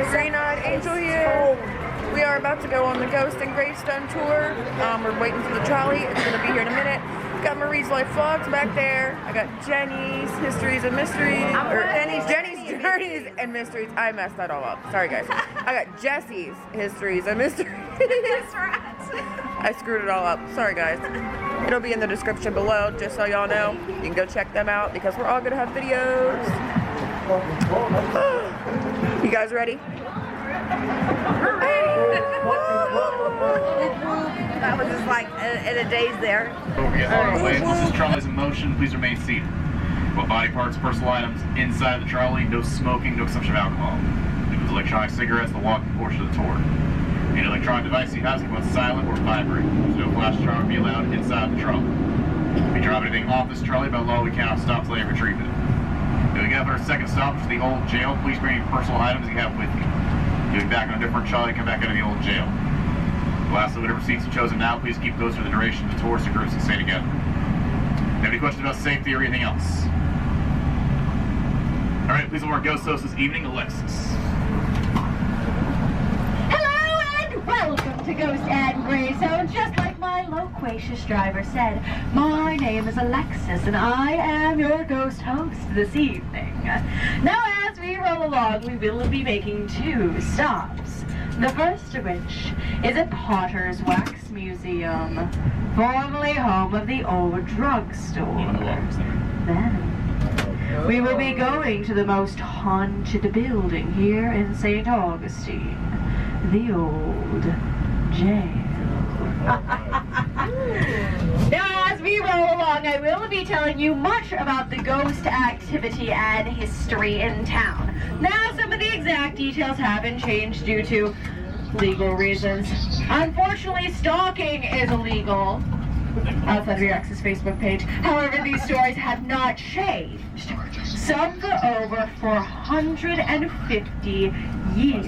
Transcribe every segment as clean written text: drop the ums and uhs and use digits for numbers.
Green-eyed Angel here. We are about to go on the Ghost and Gravestone tour. We're waiting for the trolley. It's going to be here in a minute. Got Marie's LifeVlogs back there. I got Jenny's Histories and Mysteries. Or Jenny's Journeys and Mysteries. I messed that all up. Sorry, guys. I got Jessie's Histories and Mysteries. That's right. I screwed it all up. Sorry, guys. It'll be in the description below, just so y'all know. You can go check them out because we're all going to have videos. You guys ready? We're ready. That was just like in a daze there. Before we get on our way, once this trolley is in motion, please remain seated. While body parts, personal items inside the trolley, no smoking, no consumption of alcohol. Leave electronic cigarettes, the walking portion of the tour. Any electronic device you have can go on silent or vibrate. There's no flash alarm be allowed inside the trolley. If you drop anything off this trolley, by law we cannot stop till you retrieve it. Going up our second stop, which is the old jail, please bring any personal items you have with you. You'll be back on a different trolley, come back out of the old jail. Lastly, whatever seats you've chosen now, please keep those for the duration of the tour so groups can stay together. Have any questions about safety or anything else? Alright, please welcome our ghost host this evening, Alexis. Hello and welcome to Ghost and Gravestones. Just like my loquacious driver said, my name is Alexis and I am your ghost host this evening. Now as we roll along, we will be making 2 stops. The first of which is at Potter's Wax Museum, formerly home of the old drugstore. Then we will be going to the most haunted building here in St. Augustine, the old jail. Now, as we roll along, I will be telling you much about the ghost activity and history in town. Now, some of the exact details have been changed due to legal reasons. Unfortunately, stalking is illegal outside of your ex's Facebook page. However, these stories have not changed. Some for over 450 years.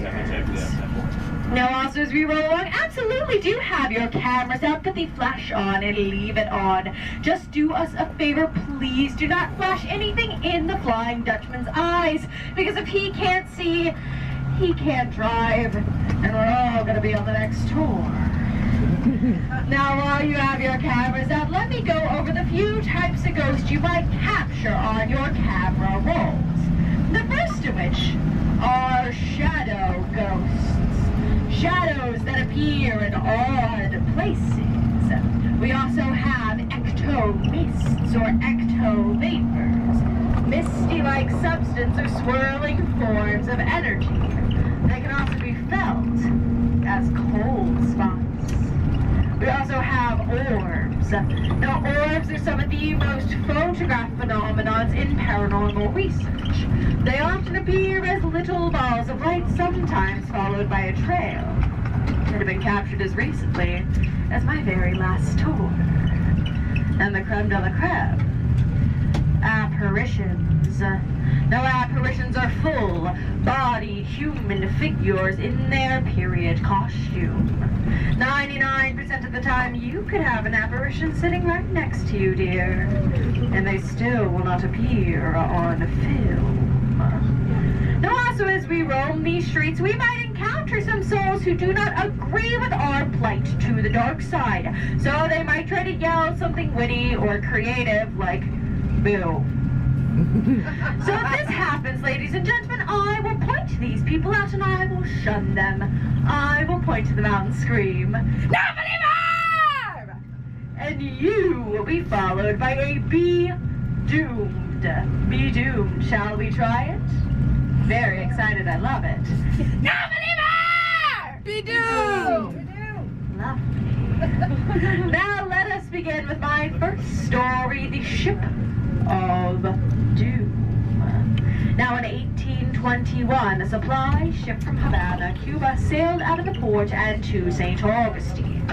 Now also as we roll along, absolutely do have your cameras out, put the flash on and leave it on. Just do us a favor, please do not flash anything in the Flying Dutchman's eyes, because if he can't see, he can't drive, and we're all gonna be on the next tour. Now while you have your cameras out, let me go over the few types of ghosts you might capture on your camera rolls. The first of which are shadow ghosts. Shadows that appear in odd places. We also have ecto-mists or ecto-vapors. Misty-like substance or swirling forms of energy. They can also be felt as cold spots. We also have orbs. Now, orbs are some of the most photographed phenomenons in paranormal research. They often appear as little balls of light, sometimes followed by a trail. That have been captured as recently as my very last tour. And the creme de la creme. Apparitions. Now, apparitions are full-bodied human figures in their period costume. 99% of the time, you could have an apparition sitting right next to you, dear, and they still will not appear on film. Now, also, as we roam these streets, we might encounter some souls who do not agree with our plight to the dark side, so they might try to yell something witty or creative like, boo. So if this happens, ladies and gentlemen, I will point to these people out and I will shun them. I will point to them out and scream, "No believer!" And you will be followed by a be doomed. Be doomed. Shall we try it? Very excited. I love it. No believer! Be doomed! Lovely. Now let us begin with my first story, the Ship of Doom. Now in 1821, a supply ship from Havana, Cuba, sailed out of the port and to St. Augustine,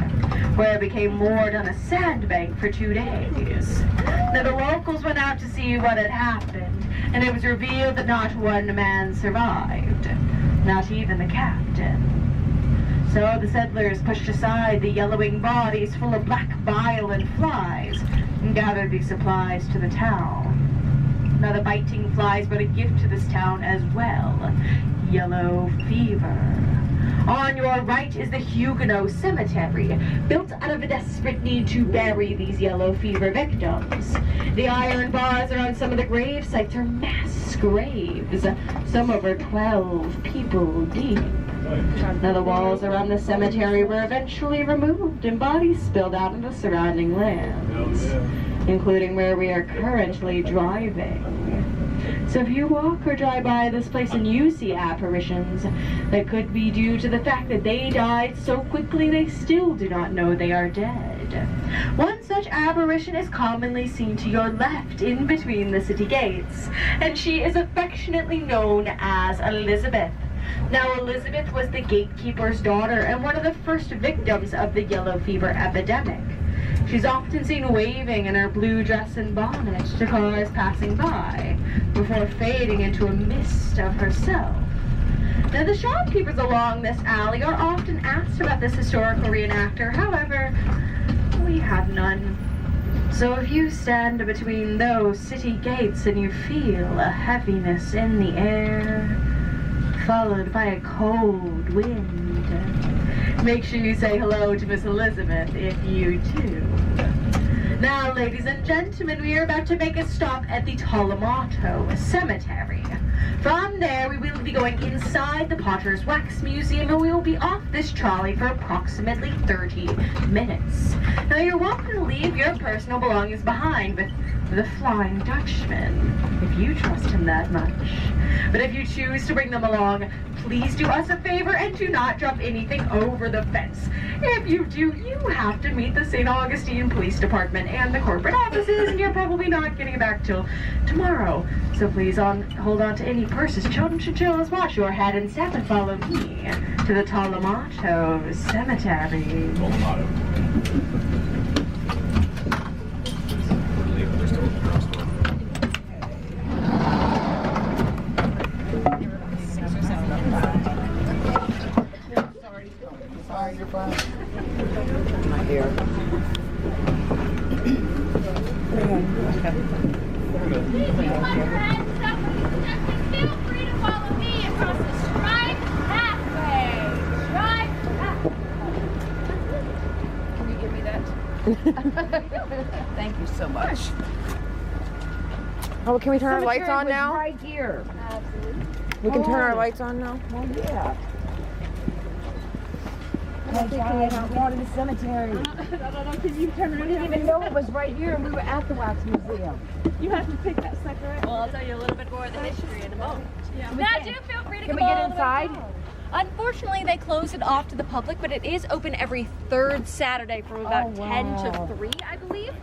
where it became moored on a sandbank for 2 days. Now the locals went out to see what had happened, and it was revealed that not one man survived, not even the captain. So the settlers pushed aside the yellowing bodies full of black bile and flies, and gathered these supplies to the town. Now the biting flies brought a gift to this town as well. yellow fever. On your right is the Huguenot Cemetery, built out of a desperate need to bury these yellow fever victims. The iron bars around some of the grave sites are mass graves, some over 12 people deep. Now the walls around the cemetery were eventually removed and bodies spilled out into surrounding lands, including where we are currently driving. So if you walk or drive by this place and you see apparitions, that could be due to the fact that they died so quickly they still do not know they are dead. One such apparition is commonly seen to your left in between the city gates, and she is affectionately known as Elizabeth. Now, Elizabeth was the gatekeeper's daughter and one of the first victims of the yellow fever epidemic. She's often seen waving in her blue dress and bonnet to cars passing by, before fading into a mist of herself. Now, the shopkeepers along this alley are often asked about this historical reenactor. However, we have none. So if you stand between those city gates and you feel a heaviness in the air, followed by a cold wind, make sure you say hello to Miss Elizabeth if you do. Now, ladies and gentlemen, we are about to make a stop at the Talamato Cemetery. From there, we will be going inside the Potter's Wax Museum, and we will be off this trolley for approximately 30 minutes. Now, you're welcome to leave your personal belongings behind with the Flying Dutchman, if you trust him that much. But if you choose to bring them along, please do us a favor and do not drop anything over the fence. If you do, you have to meet the St. Augustine Police Department and the corporate offices, and you're probably not getting back till tomorrow. So please hold on to any purses, children, chinchillas, wash your head and step and follow me to the Talamato Cemetery. You're fine. My hair. Please, you want your hands up when you're stepping. Feel free to follow me across the striped pathway. Striped pathway. Can you give me that? Thank you so much. Oh, can we turn our lights on now? Right here. Absolutely. We can turn our lights on now? Well, yeah. I don't go to the cemetery. I don't know, can you turn We didn't even know it was right here, and we were at the Wax Museum. You have to pick that sucker up. Well, I'll tell you a little bit more of the history in a moment. Yeah. Now, do feel free to Can come we get all the way inside? down. Unfortunately, they closed it off to the public, but it is open every third Saturday from about 10 to 3, I believe.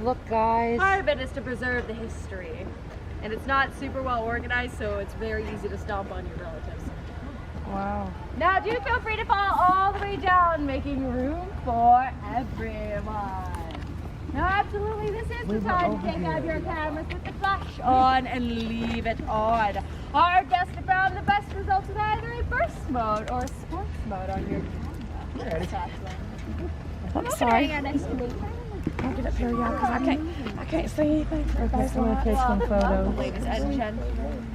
Look, guys. Part of it is to preserve the history. And it's not super well organized, so it's very easy to stomp on your relatives. Wow. Now, do feel free to follow all the way down, making room for everyone. Now, absolutely, this is the time to take out your cameras with the flash on and leave it on. Our guests have found the best results with either a burst mode or a sports mode on your camera. I'm sorry. Nice to meet you. I'll get up here, yeah, because I can't see anything. Okay, so I'm going to take some photos. Ladies and gentlemen.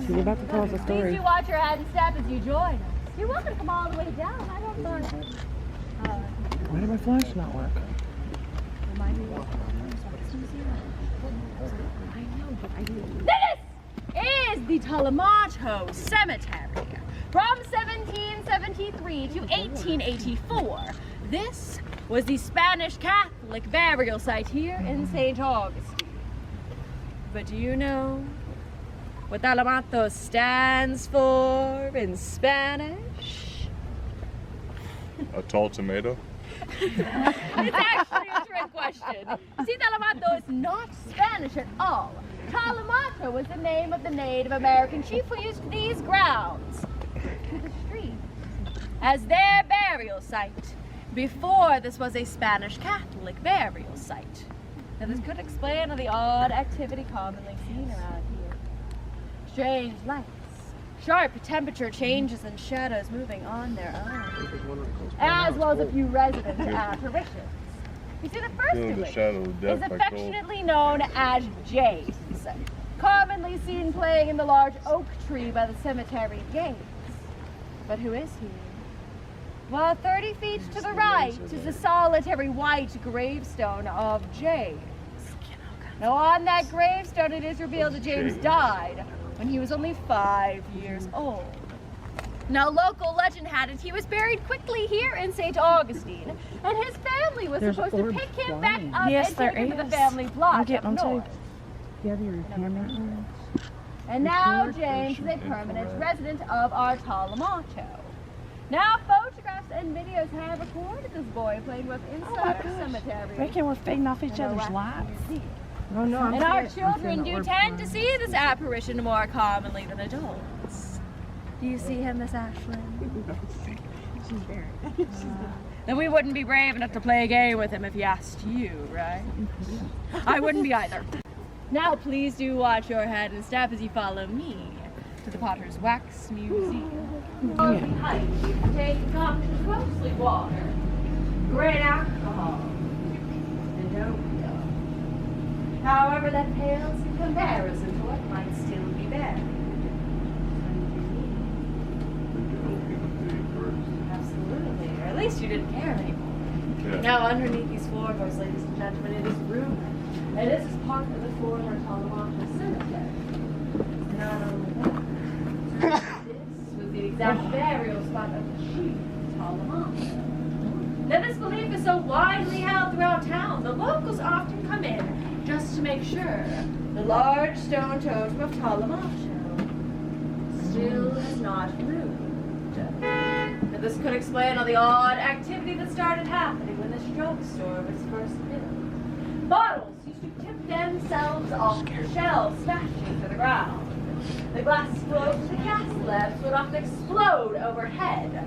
She's about to tell us a Please story. do watch your head and step as you join us. You're welcome to come all the way down. I don't mind. Why did my flash not work? This is the Talamato Cemetery. From 1773 to 1884, this was the Spanish Catholic burial site here in St. Augustine. But do you know what Talamato stands for in Spanish? A tall tomato? It's actually a trick question. See, Talamato is not Spanish at all. Talamato was the name of the Native American chief who used these grounds to the street as their burial site before this was a Spanish Catholic burial site. Now this could explain the odd activity commonly seen around here. Strange lights, sharp temperature changes, and shadows moving on their own, as well as a few resident apparitions. You see, the first Feeling of the which shadow of is death by cold. affectionately known as Jessies, commonly commonly seen playing in the large oak tree by the cemetery gates. But who is he? Well, 30 feet to the right is a solitary white gravestone of James. Now, on that gravestone, it is revealed that James died when he was only 5 years old. Now, local legend had it he was buried quickly here in St. Augustine, and his family was supposed to pick him back up and take him to the family plot up north. You have your hammer? And now James is a permanent resident of our Talamato. Now, photographs and videos have recorded this boy playing both inside our cemetery. Reckon we're feeding off each other's lives. Oh no! And our children do tend to see this apparition more commonly than adults. Do you see him, Miss Ashlyn? She's very. Then we wouldn't be brave enough to play a game with him if he asked you, right? I wouldn't be either. Now, please do watch your head and step as you follow me to the Potter's Wax Museum. Behind you, take precautions, mostly water, great alcohol, and opium. However, that pales in comparison to what might still be there. Absolutely, or at least you didn't care anymore. Yeah. Now, underneath these floorboards, ladies and gentlemen, it is rumored that this is part of the former Talamato cemetery. Not only that, this was the exact burial spot of the chief Talamato. Now, this belief is so widely held throughout town, the locals often come in just to make sure the large stone totem of Talamato still has not moved. Now, this could explain all the odd activity that started happening when this drugstore was first built. Bottles used to tip themselves off the shelves, smashing to the ground. The glass floats in the gas labs would often explode overhead,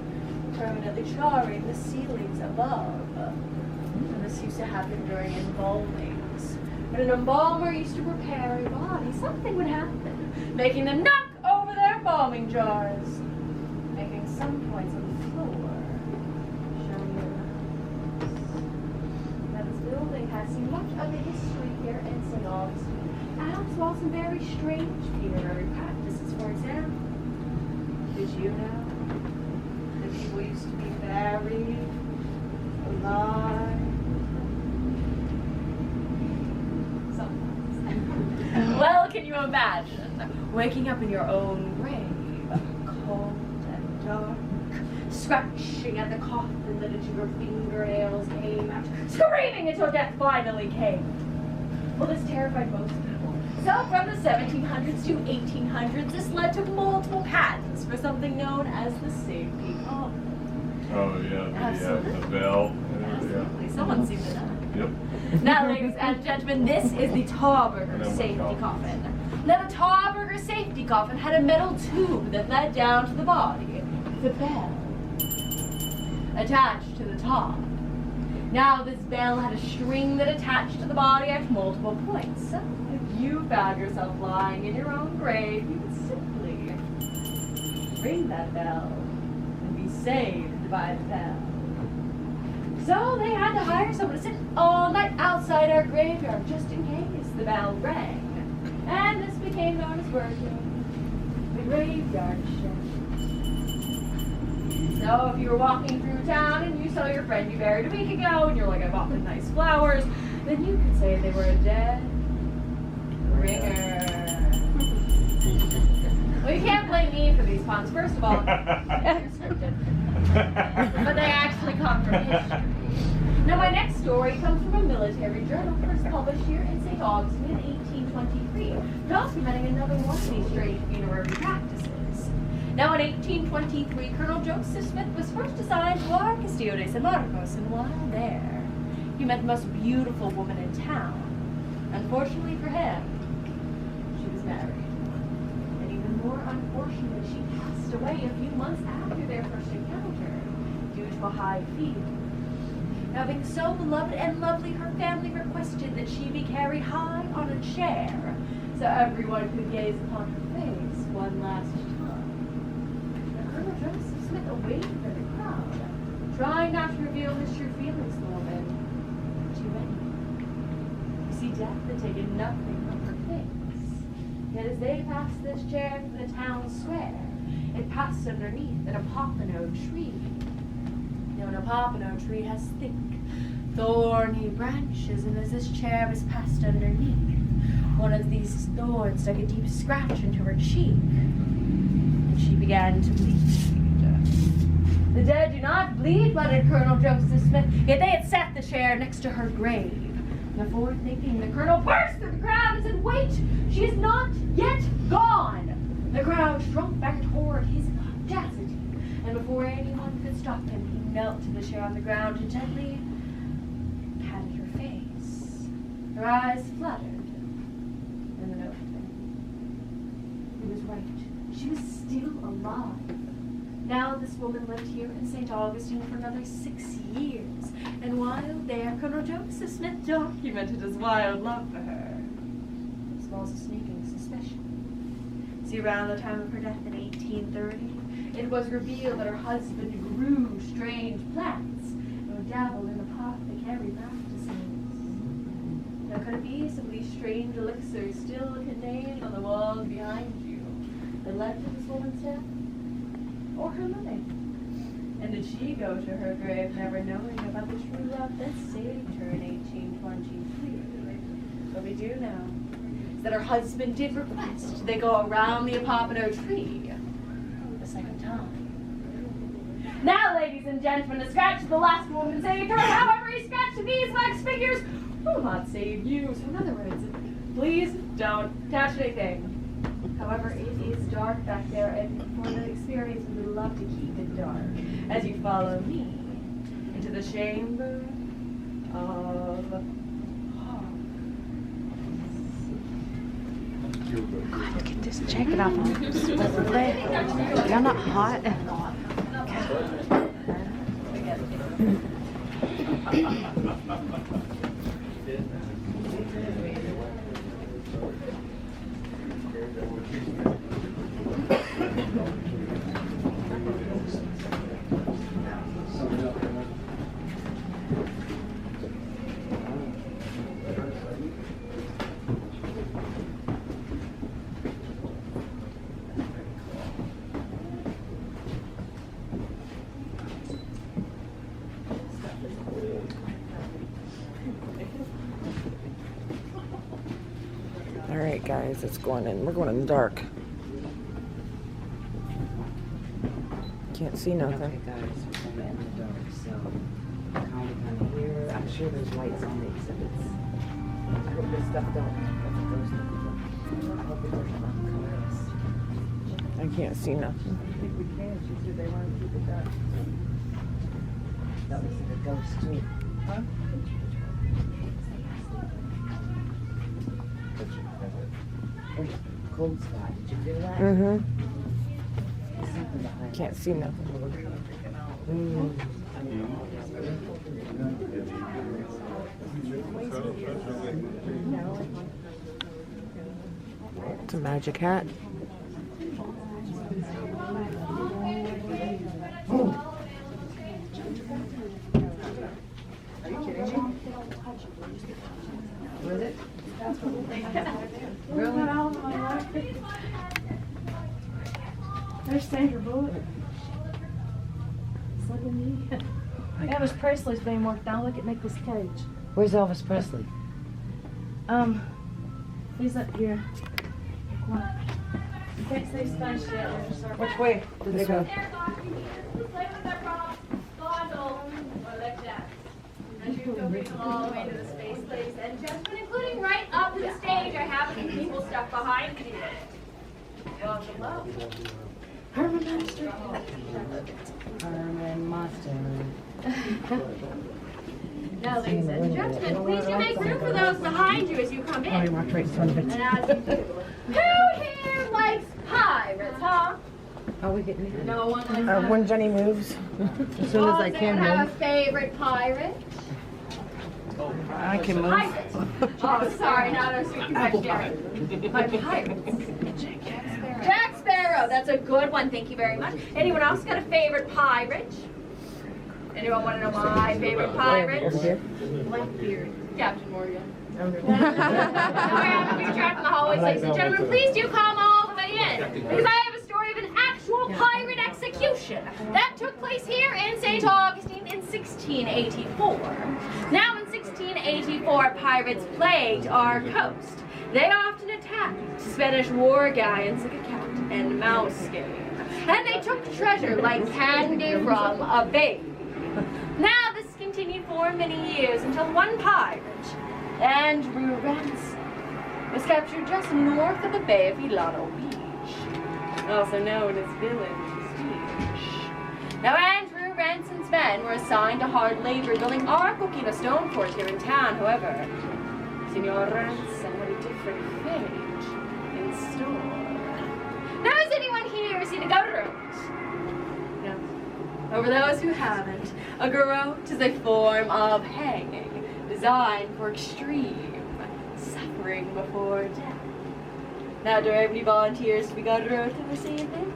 permanently charring the ceilings above. And this used to happen during embalmings. When an embalmer used to prepare a body, something would happen, making them knock over their embalming jars, making some points on the floor, showing their lives. Now, this building has seen much of the history here in St. Augustine, as well as some very strange funerary practices. For example, did you know that people used to be buried alive? Well, can you imagine waking up in your own grave, cold and dark, scratching at the coffin that each of your fingernails came out, screaming until death finally came? Well, this terrified most people. So from the 1700s to 1800s, this led to multiple patents for something known as the safety coffin. Oh yeah, the bell. Absolutely, someone seemed to know. Yep. Now, ladies and gentlemen, this is the Tauberger safety coffin. Now, the Tauberger safety coffin had a metal tube that led down to the body, the bell, attached to the top. Now, this bell had a string that attached to the body at multiple points. So, if you found yourself lying in your own grave, you could simply ring that bell and be saved by the bell. So they had to hire someone to sit all night outside our graveyard just in case the bell rang. And this became known as working the graveyard shift. So if you were walking through town and you saw your friend you buried a week ago and you're like, I bought them nice flowers, then you could say they were a dead ringer. Well, you can't blame me for these puns. First of all, they're scripted. But they actually come from history. Now, my next story comes from a military journal first published here in St. Augustine in 1823, documenting another one of these strange funerary practices. Now, in 1823, Colonel Joseph Smith was first assigned to our Custodes in Marcos, and while there, he met the most beautiful woman in town. Unfortunately for him, she was married. And even more unfortunately, she passed away a few months after their first encounter due to a high fever. Now, being so beloved and lovely, her family requested that she be carried high on a chair so everyone could gaze upon her face one last time. Now, Colonel Joseph Smith awaited for the crowd, trying not to reveal his true feelings to the woman. Too late. You see, death had taken nothing from her face Yet as they passed this chair from the town square, it passed underneath an apopano tree. Now an apopano tree has thick, thorny branches, and as this chair was passed underneath, one of these thorns dug a deep scratch into her cheek, and she began to bleed. The dead do not bleed, muttered Colonel Joseph Smith, yet they had set the chair next to her grave. Before thinking, the colonel burst through the crowd and said, "Wait, she is not yet gone!" The crowd shrunk back toward his audacity, and before anyone could stop him, he knelt to the chair on the ground and gently patted her face. Her eyes fluttered, and then opened. He was right. She was still alive. Now this woman lived here in St. Augustine for another 6 years, and while there, Colonel Joseph Smith documented his wild love for her, as well as a sneaking suspicion. See, around the time of her death in 1830, it was revealed that her husband grew strange plants and dabbled in apothecary practices. Now, could it be some of these strange elixirs still contained on the walls behind you that led to this woman's death? Or her living? And did she go to her grave never knowing about the true love that saved her in 1823? What we do know is that her husband did request they go around the apopano tree the second time. Now, ladies and gentlemen, the scratch of the last woman saved her. However, he scratched these wax figures will not save you. So in other words, please don't touch anything. However, it is dark back there, and for the experience, we would love to keep it dark as you follow me into the chamber of horror. Look at this jacket off. You're not hot. Alright guys, it's going in. We're going in the dark. Can't see nothing. Okay, guys, we're in the dark, so kind of here. I'm sure there's lights on the exhibits. I hope this stuff don't. I hope it doesn't color us. I can't see nothing. I think we can. She said they want to keep it dark. That was like a ghost too. Huh? There's a cold spot. Did you feel that? Mm-hmm. There's something behind Can't see nothing. It's a magic hat. Are you kidding me? Was it? Really? There's Sandra Bullock. Look at me. Elvis Presley's being worked on. Look at Nicolas Cage. Where's Elvis Presley? He's up here. You can't see his face yet. Which way did they go? As you go all the way to the space, ladies and gentlemen, including right up to the stage, I have some people stuck behind you. Welcome. Herman Munster. Herman Munster. Now, ladies and gentlemen, please do make room for those behind you as you come in. Oh, you walked right in front of it. And as you do, who here likes pirates, huh? Are we getting it? No one likes When Jenny moves. As soon as I can have move. a favorite pirate? I can move. Pirate. Oh, sorry, not a super vegetarian. My pirates. Jack Sparrow. That's a good one. Thank you very much. Anyone else got a favorite pirate? Anyone want to know my favorite pirate? Over here. Blackbeard. Captain Morgan. Now we're having a few trapped in the hallways, ladies and gentlemen. Please do come all the way in, because I have a story of an actual pirate execution that took place here in St. Augustine in 1684. Now, in 1684, pirates plagued our coast. They often attacked Spanish war galleons like a cat and mouse game, and they took treasure like candy from a baby. Now, this continued for many years until one pirate, Andrew Ransom, was captured just north of the Bay of Ilano Beach, also known as Village Beach. Now, Andrew Ransom's men were assigned to hard labor building our coquina stone fort here in town. However, Senor Ransom had a different fate in store. Now, has anyone here seen a garrote? No. Or for those who haven't, a garrote is a form of hanging designed for extreme suffering before death. Now, do I have any volunteers to be garrote in this evening?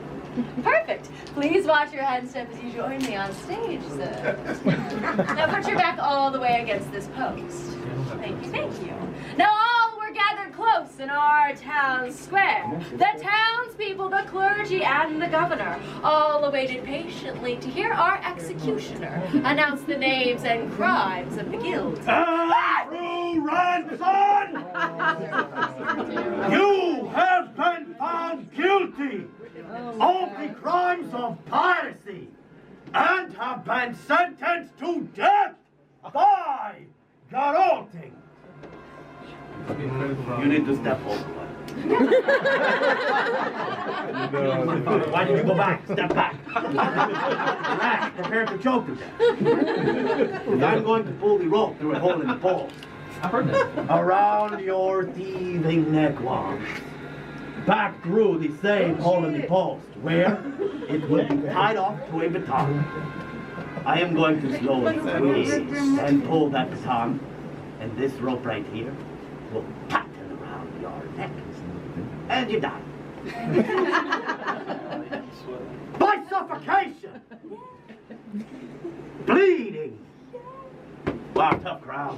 Perfect. Please watch your hand step as you join me on stage, sir. Now put your back all the way against this post. Thank you, thank you. Now all were gathered close in our town square. The townspeople, the clergy, and the governor all awaited patiently to hear our executioner announce the names and crimes of the guild. Andrew Ransom! You have been found guilty of the crimes of piracy and have been sentenced to death by garroting. You need to step over. Why did you go back? Step back. Relax, prepare to choke to death. I'm going to pull the rope through a hole in the pole. Around your thieving neck wash. Back through the same hole in the post, where it will be tied off to a baton. I am going to slowly squeeze and pull that baton, and this rope right here will tighten around your neck, and you die. By suffocation! Bleeding! Wow, tough crowd.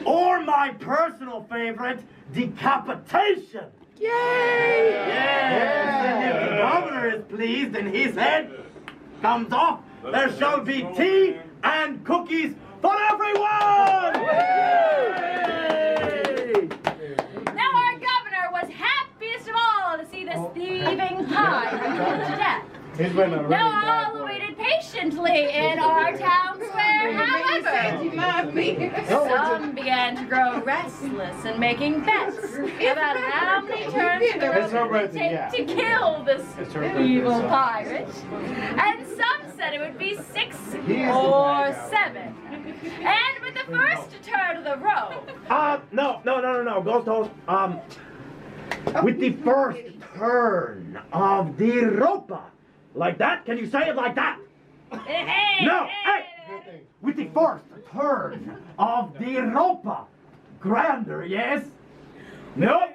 Or my personal favorite, decapitation! Yay! Yes! And if the governor is pleased and his head comes off, there shall be tea and cookies for everyone! Yay! Now our governor was happiest of all to see this thieving pirate put to death. Now all awaited patiently in our town square. However, some began to grow restless and making bets about how many turns it would take to kill this evil pirate. And some said it would be 6 or 7. And with the first turn of the rope... No, Ghost Host. With the first turn of the rope. Like that? Can you say it like that? No! Hey! With the first turn of the rope. Grander, yes? No?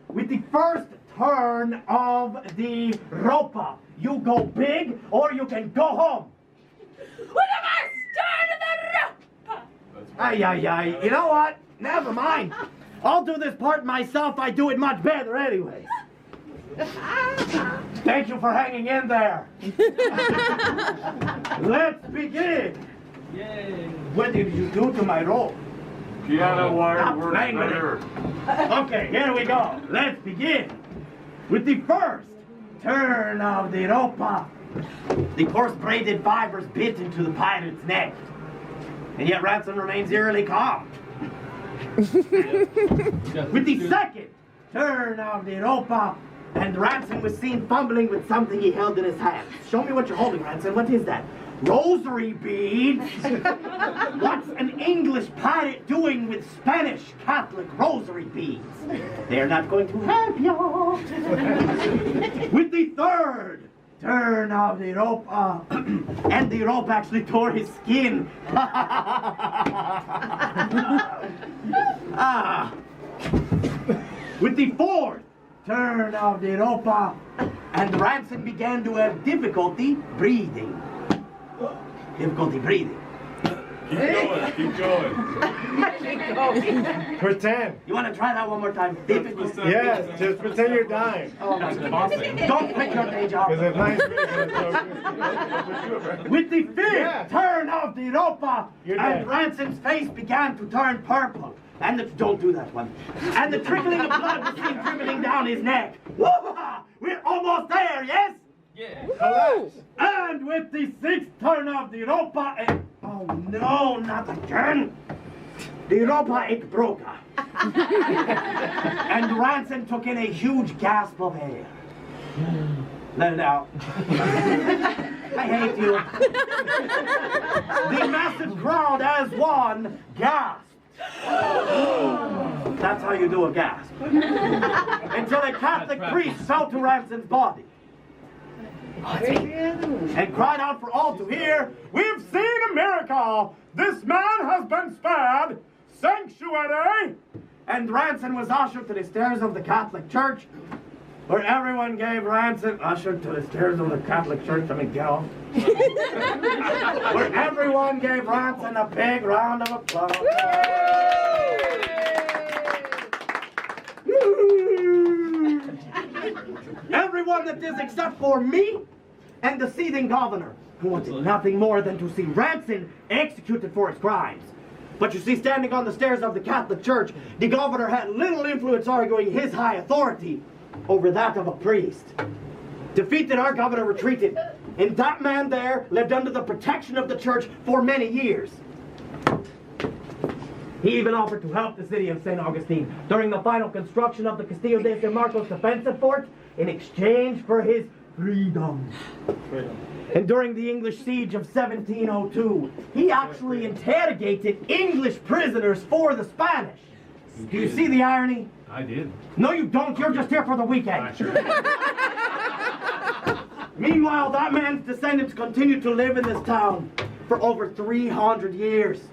With the first turn of the rope. You go big or you can go home. With the first turn of the rope! Ay. You know what? Never mind. I'll do this part myself. I do it much better anyways. Thank you for hanging in there. Let's begin. Yay. What did you do to my rope? Piano wire Stop works playing with better. Okay, here we go. Let's begin with the first turn of the rope. The coarse braided fibers bit into the pirate's neck, and yet Ransom remains eerily calm. With the second turn of the rope, and Ransom was seen fumbling with something he held in his hand. Show me what you're holding, Ransom. What is that? Rosary beads? What's an English pirate doing with Spanish Catholic rosary beads? They're not going to help you. With the third turn of the rope, and the rope actually tore his skin. With the fourth turn of the rope, and Ransom began to have difficulty breathing. Keep going. Pretend. You want to try that one more time? Deep in your Yes, just pretend you're dying. Oh my God. Don't quit your day job. Because if mine's with the fifth turn of the Europa, and Ransom's face began to turn purple. And don't do that one. And the trickling of blood was seen dribbling down his neck. Woo-ha! We're almost there, yes? Yeah. And with the sixth turn of the Europa, oh no, not again. The Europa it broke. And Ransom took in a huge gasp of air. Let it out. I hate you. The massive crowd as one gasped. That's how you do a gasp. Until a Catholic priest fell to Ransom's body and cried out for all to hear, "We've seen a miracle! This man has been spared! Sanctuary!" And Ransom was ushered to the stairs of the Catholic Church, where everyone gave Ransom, ushered to the stairs of the Catholic Church, get off. Where everyone gave Ransom a big round of applause. Everyone that is except for me and the seething governor, who wanted nothing more than to see Ransom executed for his crimes. But you see, standing on the stairs of the Catholic Church, the governor had little influence arguing his high authority over that of a priest. Defeated, our governor retreated, and that man there lived under the protection of the church for many years. He even offered to help the city of St. Augustine during the final construction of the Castillo de San Marcos defensive fort in exchange for his freedom. And during the English siege of 1702, he actually interrogated English prisoners for the Spanish. Do you see the irony? I did. No, you don't. You're just here for the weekend. Meanwhile, that man's descendants continue to live in this town for over 300 years.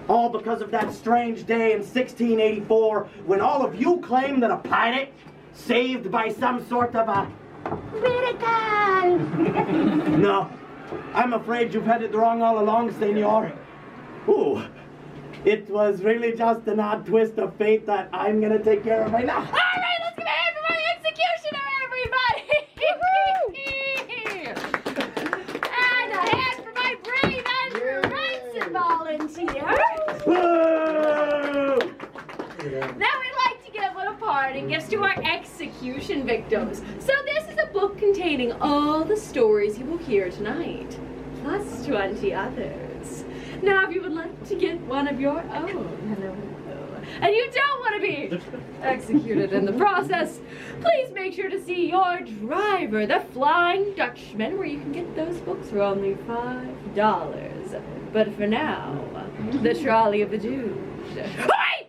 All because of that strange day in 1684 when all of you claim that a pirate, saved by some sort of a miracle. No, I'm afraid you've had it wrong all along, senor. Ooh, it was really just an odd twist of fate that I'm gonna take care of right now. All right, let's give a hand for my executioner, everybody! And a hand for my brave and Ransom volunteer. Woo! Now we'd like to give a parting gifts to our execution victims. So this is a book containing all the stories you will hear tonight, plus 20 others. Now, if you would like to get one of your own, and you don't want to be executed in the process, please make sure to see your driver, the Flying Dutchman, where you can get those books for only $5. But for now, the Trolley of the Jews. Heights!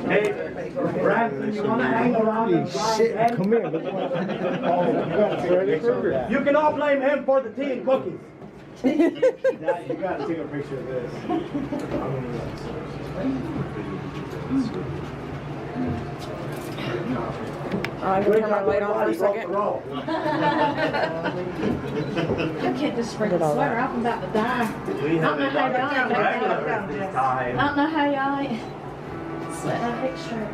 Hey, Ransom, you wanna hang around and Shit, come here. You can all blame him for the tea and cookies. You gotta take a picture of this. I'm gonna turn my light on for a second. You can't just sprinkle sweater. I'm about to die. We haven't done it regular this time. I don't know how y'all sweat that picture.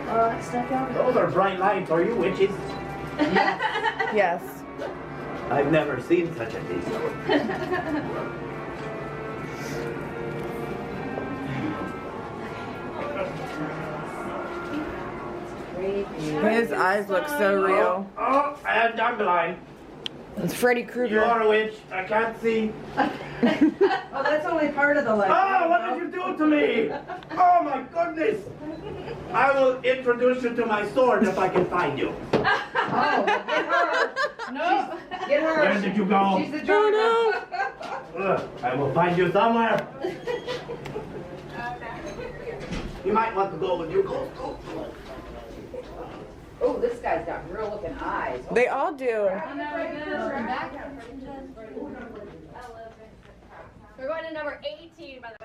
All that stuff y'all. Those are bright lights. Are you witches? Yes. I've never seen such a thing. His eyes look so real. Oh, and I'm blind. It's Freddy You Krueger. are a witch. I can't see. Oh, that's only part of the light. Oh, what did you do to me? Oh my goodness. I will introduce you to my sword if I can find you. Oh, get her. No. Get her. Where did you go? She's the driver. I will find you somewhere. You might want to go with your ghost. Oh, this guy's got real looking eyes. They all do. We're going to number 18, by the way.